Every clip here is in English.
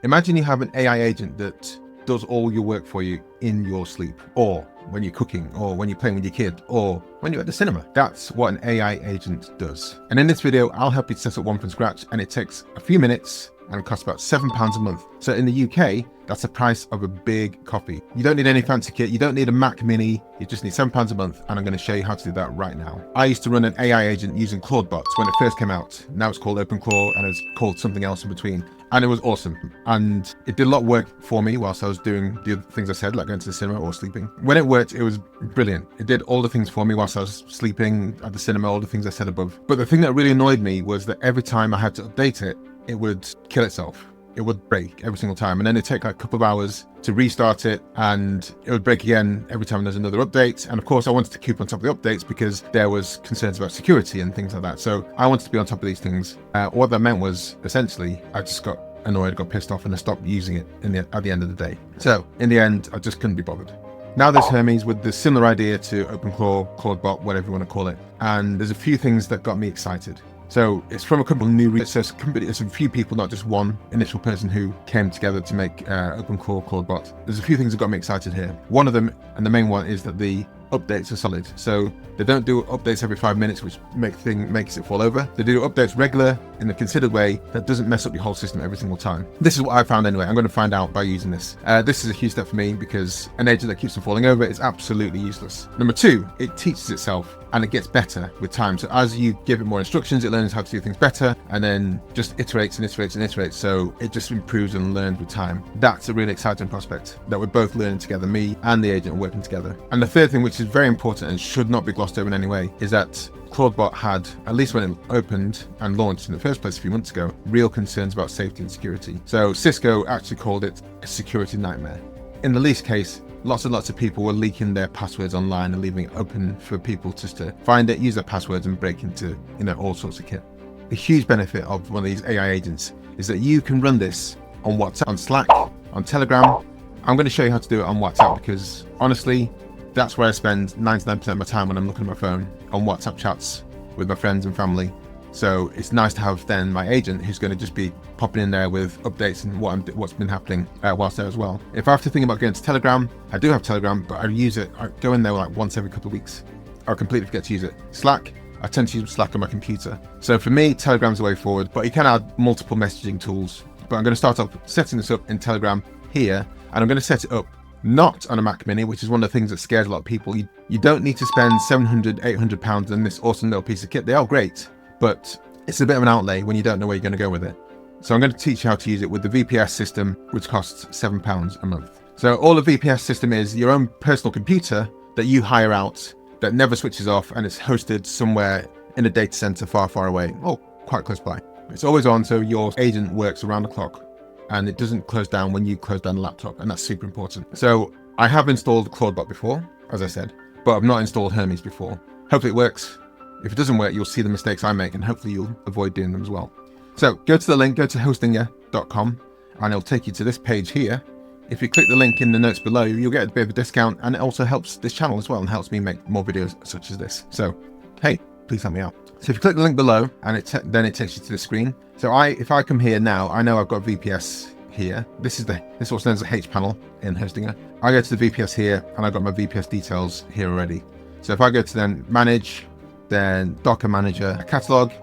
Imagine you have an AI agent that does all your work for you in your sleep, or when you're cooking, or when you're playing with your kid, or when you're at the cinema. That's what an AI agent does. And in this video, I'll help you set up one from scratch, and it takes a few minutes and costs about £7 a month. So in the UK, that's the price of a big coffee. You don't need any fancy kit. You don't need a Mac Mini. You just need £7 a month. And I'm going to show you how to do that right now. I used to run an AI agent using Claude bots when it first came out. Now it's called OpenClaw and it's called something else in between. And it was awesome. And it did a lot of work for me whilst I was doing the other things I said, like going to the cinema or sleeping. When it worked, it was brilliant. It did all the things for me whilst I was sleeping at the cinema, all the things I said above. But the thing that really annoyed me was that every time I had to update it, it would kill itself. It would break every single time. And then it'd take like a couple of hours to restart it, and it would break again every time there's another update. And of course, I wanted to keep on top of the updates because there was concerns about security and things like that. So I wanted to be on top of these things. What that meant was essentially I just got annoyed, got pissed off, and I stopped using it at the end of the day. So in the end, I just couldn't be bothered. Now there's Hermes with the similar idea to OpenClaw, ClaudeBot, whatever you want to call it. And there's a few things that got me excited. So it's from a couple of new research companies. There's a few people, not just one initial person who came together to make OpenClaw, ClaudeBot. There's a few things that got me excited here. One of them, and the main one, is that the updates are solid. So they don't do updates every 5 minutes, which makes it fall over. They do updates regular in a considered way that doesn't mess up your whole system every single time. This is what I found anyway. I'm going to find out by using this. This is a huge step for me because an agent that keeps on falling over is absolutely useless. Number two, it teaches itself and it gets better with time. So as you give it more instructions, it learns how to do things better and then just iterates and iterates and iterates. So it just improves and learns with time. That's a really exciting prospect that we're both learning together, me and the agent working together. And the third thing, which is very important and should not be glossed over in any way, is that ClaudeBot had, at least when it opened and launched in the first place a few months ago, real concerns about safety and security. So Cisco actually called it a security nightmare. In the least case, lots and lots of people were leaking their passwords online and leaving it open for people just to find it, use their passwords and break into, all sorts of kit. A huge benefit of one of these AI agents is that you can run this on WhatsApp, on Slack, on Telegram. I'm going to show you how to do it on WhatsApp because honestly, that's where I spend 99% of my time when I'm looking at my phone, on WhatsApp chats with my friends and family. So it's nice to have then my agent who's going to just be popping in there with updates and what's been happening whilst there as well. If I have to think about going to Telegram, I do have Telegram, but I use it. I go in there like once every couple of weeks. I completely forget to use it. Slack, I tend to use Slack on my computer. So for me, Telegram's the way forward, but you can add multiple messaging tools. But I'm going to start off setting this up in Telegram here, and I'm going to set it up not on a Mac Mini, which is one of the things that scares a lot of people. You don't need to spend £700, £800 on this awesome little piece of kit. They are great, but it's a bit of an outlay when you don't know where you're going to go with it. So I'm going to teach you how to use it with the VPS system, which costs £7 a month. So all the VPS system is your own personal computer that you hire out that never switches off, and it's hosted somewhere in a data center far, far away, or quite close by. It's always on, so your agent works around the clock and it doesn't close down when you close down the laptop, and that's super important. So I have installed ClaudeBot before, as I said, but I've not installed Hermes before. Hopefully it works. If it doesn't work, you'll see the mistakes I make, and hopefully you'll avoid doing them as well. So go to the link, go to hostinger.com, and it'll take you to this page here. If you click the link in the notes below, you'll get a bit of a discount, and it also helps this channel as well and helps me make more videos such as this. So, hey, please help me out. So if you click the link below, and then it takes you to the screen. So if I come here now, I know I've got VPS here. This is what's known as the H panel in Hostinger. I go to the VPS here, and I've got my VPS details here already. So if I go to then manage, then Docker manager, catalog,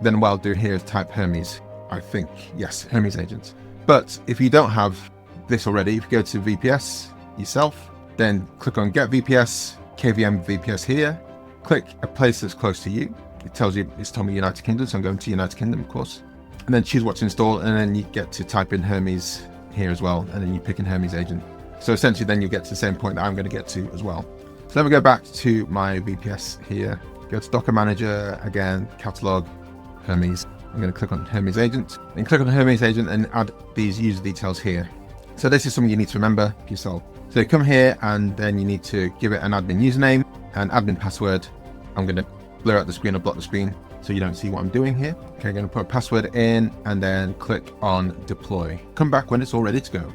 then what I'll do here is type Hermes. I think, yes, Hermes agent. But if you don't have this already, if you go to VPS yourself, then click on get VPS, KVM VPS here, click a place that's close to you. It's told me United Kingdom, so I'm going to United Kingdom, of course. And then choose what to install, and then you get to type in Hermes here as well, and then you pick in Hermes agent. So essentially then you get to the same point that I'm going to get to as well. So let me go back to my VPS here, go to Docker Manager, again, catalog, Hermes. I'm going to click on Hermes agent, and click on Hermes agent and add these user details here. So this is something you need to remember yourself. So you come here and then you need to give it an admin username and admin password. I'm going to blur out the screen or block the screen so you don't see what I'm doing here. Okay, I'm going to put a password in and then click on deploy. Come back when it's all ready to go.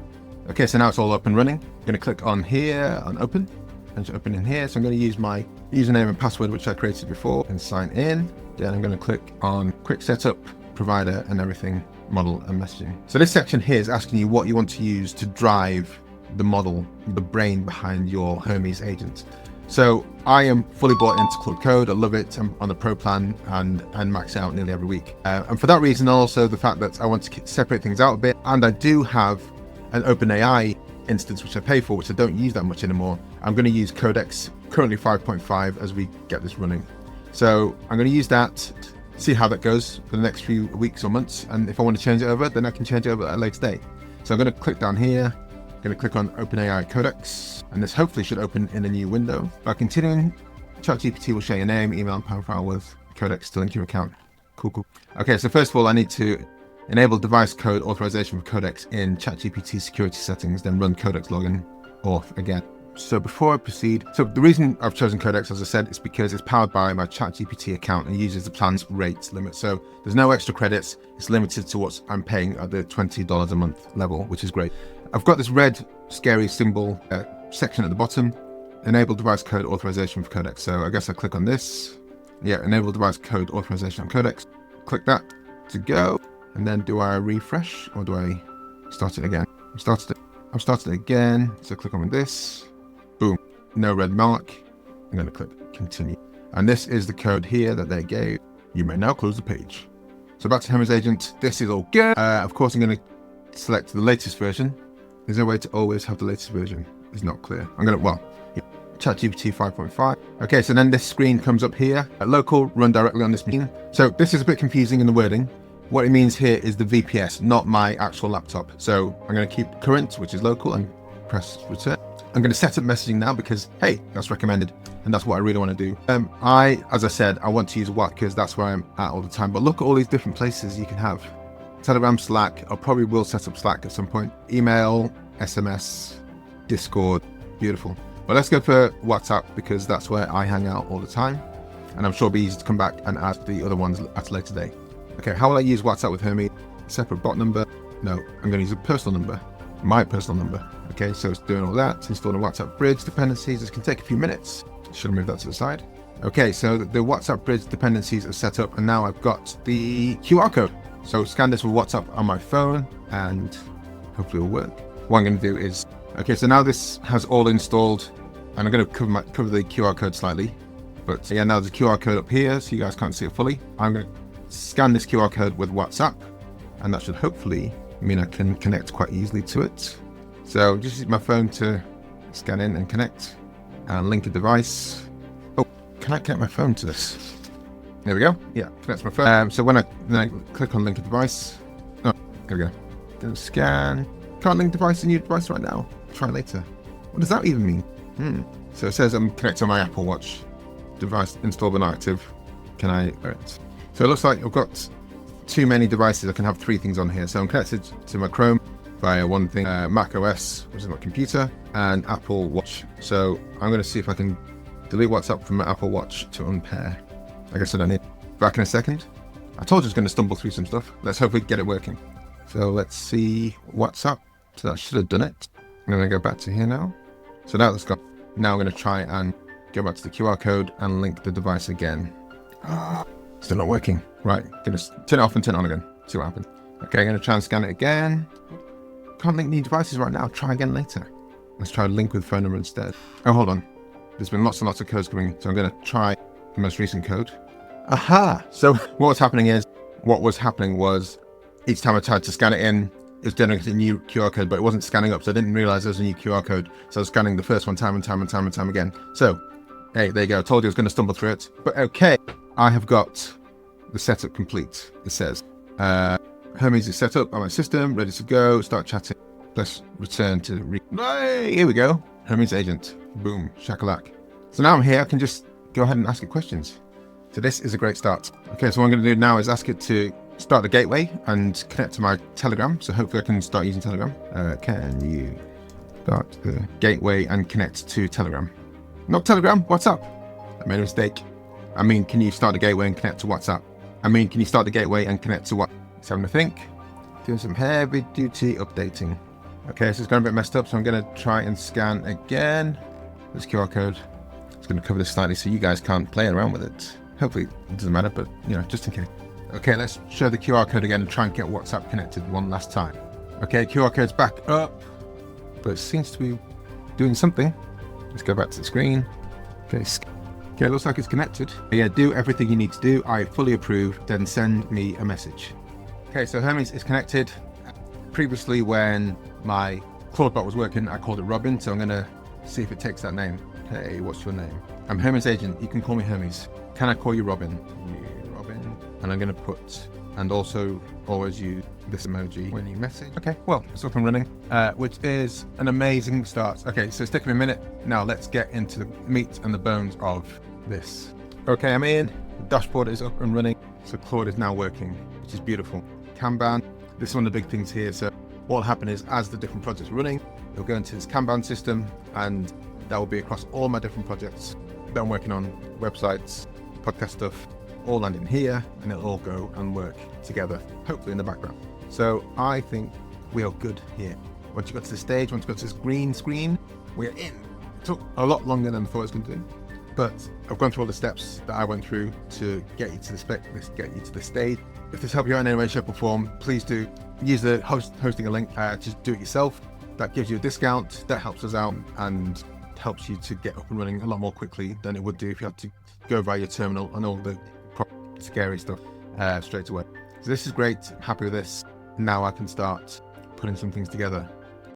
Okay, so now it's all up and running. I'm going to click on here on open, and it's open in here. So I'm going to use my username and password, which I created before, and sign in. Then I'm going to click on quick setup, provider and everything, model and messaging. So this section here is asking you what you want to use to drive the model, the brain behind your Hermes agent. So I am fully bought into Claude Code. I love it. I'm on the pro plan and max out nearly every week. And for that reason, also the fact that I want to separate things out a bit. And I do have an OpenAI instance, which I pay for, which I don't use that much anymore. I'm going to use Codex, currently 5.5, as we get this running. So I'm going to use that, see how that goes for the next few weeks or months. And if I want to change it over, then I can change it over at a later date. So I'm going to click down here. Going to click on OpenAI Codex, and this hopefully should open in a new window. By continuing, ChatGPT will share your name, email, and pound file with Codex to link your account. Cool. Okay, so first of all, I need to enable device code authorization for Codex in ChatGPT security settings, then run Codex login auth again. So before I proceed, so the reason I've chosen Codex, as I said, is because it's powered by my ChatGPT account and uses the plan's rate limit. So there's no extra credits. It's limited to what I'm paying at the $20 a month level, which is great. I've got this red scary symbol section at the bottom, enable device code authorization for Codex. So I guess I click on this. Yeah, enable device code authorization on Codex. Click that to go. And then do I refresh or do I start it again? I've started it again. So click on this. Boom. No red mark. I'm going to click continue. And this is the code here that they gave. You may now close the page. So back to Hermes agent. This is all good. Of course, I'm going to select the latest version. There's no way to always have the latest version. It's not clear. ChatGPT 5.5. Okay, so then this screen comes up here. Local, run directly on this machine. So this is a bit confusing in the wording. What it means here is the VPS, not my actual laptop. So I'm going to keep current, which is local, and press return. I'm going to set up messaging now because, hey, that's recommended. And that's what I really want to do. As I said, I want to use WhatsApp because that's where I'm at all the time. But look at all these different places you can have. Telegram, Slack. I probably will set up Slack at some point. Email, SMS, Discord. Beautiful. But let's go for WhatsApp because that's where I hang out all the time. And I'm sure it'll be easy to come back and add the other ones at a later date. Okay, how will I use WhatsApp with Hermes? Separate bot number? No, I'm going to use a personal number. My personal number. Okay, so it's doing all that. Installing WhatsApp bridge dependencies. This can take a few minutes. Should I move that to the side? Okay, so the WhatsApp bridge dependencies are set up and now I've got the QR code. So scan this with WhatsApp on my phone and hopefully it'll work. What I'm going to do is, okay, so now this has all installed and I'm going to cover the QR code slightly. But yeah, now there's a QR code up here so you guys can't see it fully. I'm going to scan this QR code with WhatsApp and that should hopefully mean I can connect quite easily to it. So just use my phone to scan in and connect and link a device. Oh, can I connect my phone to this? There we go. Yeah, connects my phone. So when I click on link a device, oh, there we go. Then scan. Can't link device to new device right now. Try later. What does that even mean? So it says I'm connected to my Apple Watch. Device installed but not active. Can I? Alright. So it looks like I've got too many devices. I can have 3 things on here. So I'm connected to my Chrome via one thing, Mac OS, which is my computer, and Apple Watch. So I'm going to see if I can delete WhatsApp from my Apple Watch to unpair. I guess I don't need it. Back in a second. I told you I was going to stumble through some stuff. Let's hope we get it working. So let's see WhatsApp. So that should have done it. I'm going to go back to here now. So now that's gone. Now I'm going to try and go back to the QR code and link the device again. Still not working. Right, going to turn it off and turn it on again. See what happens. Okay, I'm going to try and scan it again. Can't link new devices right now. Try again later. Let's try link with phone number instead. Oh, hold on. There's been lots and lots of codes coming. So I'm going to try the most recent code. Aha! So what was happening was each time I tried to scan it in, it was generating a new QR code, but it wasn't scanning up. So I didn't realize there was a new QR code. So I was scanning the first one time and time again. So, hey, there you go. I told you I was going to stumble through it. But okay, I have got the setup complete. It says, Hermes is set up on my system, ready to go, start chatting. Let's return to hey, here we go. Hermes agent. Boom, shakalak. So now I'm here, I can just go ahead and ask it questions. So this is a great start. Okay, so what I'm going to do now is ask it to start the gateway and connect to my Telegram. So hopefully I can start using Telegram. Can you start the gateway and connect to Telegram? Not Telegram, WhatsApp. I made a mistake. I mean, can you start the gateway and connect to WhatsApp? I mean, can you start the gateway and connect to what? It's having to think. Doing some heavy duty updating. Okay, so it's going a bit messed up, so I'm going to try and scan again. This QR code. It's going to cover this slightly so you guys can't play around with it. Hopefully it doesn't matter, but you know, just in case. Okay, let's show the QR code again and try and get WhatsApp connected one last time. Okay, QR code's back up, but it seems to be doing something. Let's go back to the screen. Okay, looks like it's connected. Yeah, do everything you need to do. I fully approve, then send me a message. Okay, so Hermes is connected. Previously, when my Claude bot was working, I called it Robin, so I'm gonna see if it takes that name. Hey, what's your name? I'm Hermes agent, you can call me Hermes. Can I call you Robin? Yeah, Robin. And I'm gonna put, and also always use this emoji when you message. Okay, well, it's up and running, which is an amazing start. Okay, so it's taken me a minute. Now let's get into the meat and the bones of this. Okay, I'm in. The dashboard is up and running. So Claude is now working, which is beautiful. Kanban, this is one of the big things here. So what will happen is as the different projects are running, it'll go into this Kanban system, and that will be across all my different projects that I'm working on, websites, podcast stuff, all land in here, and it'll all go and work together, hopefully in the background. So I think we are good here. Once you got to the stage, once you got to this green screen, we're in. It took a lot longer than I thought it was going to do, but I've gone through all the steps that I went through to get you to the stage. If this helped you out in any way, shape or form, please do use the hosting a link. Just do it yourself. That gives you a discount. That helps us out and helps you to get up and running a lot more quickly than it would do if you had to go via your terminal and all the scary stuff straight away. So this is great. Happy with this. Now I can start putting some things together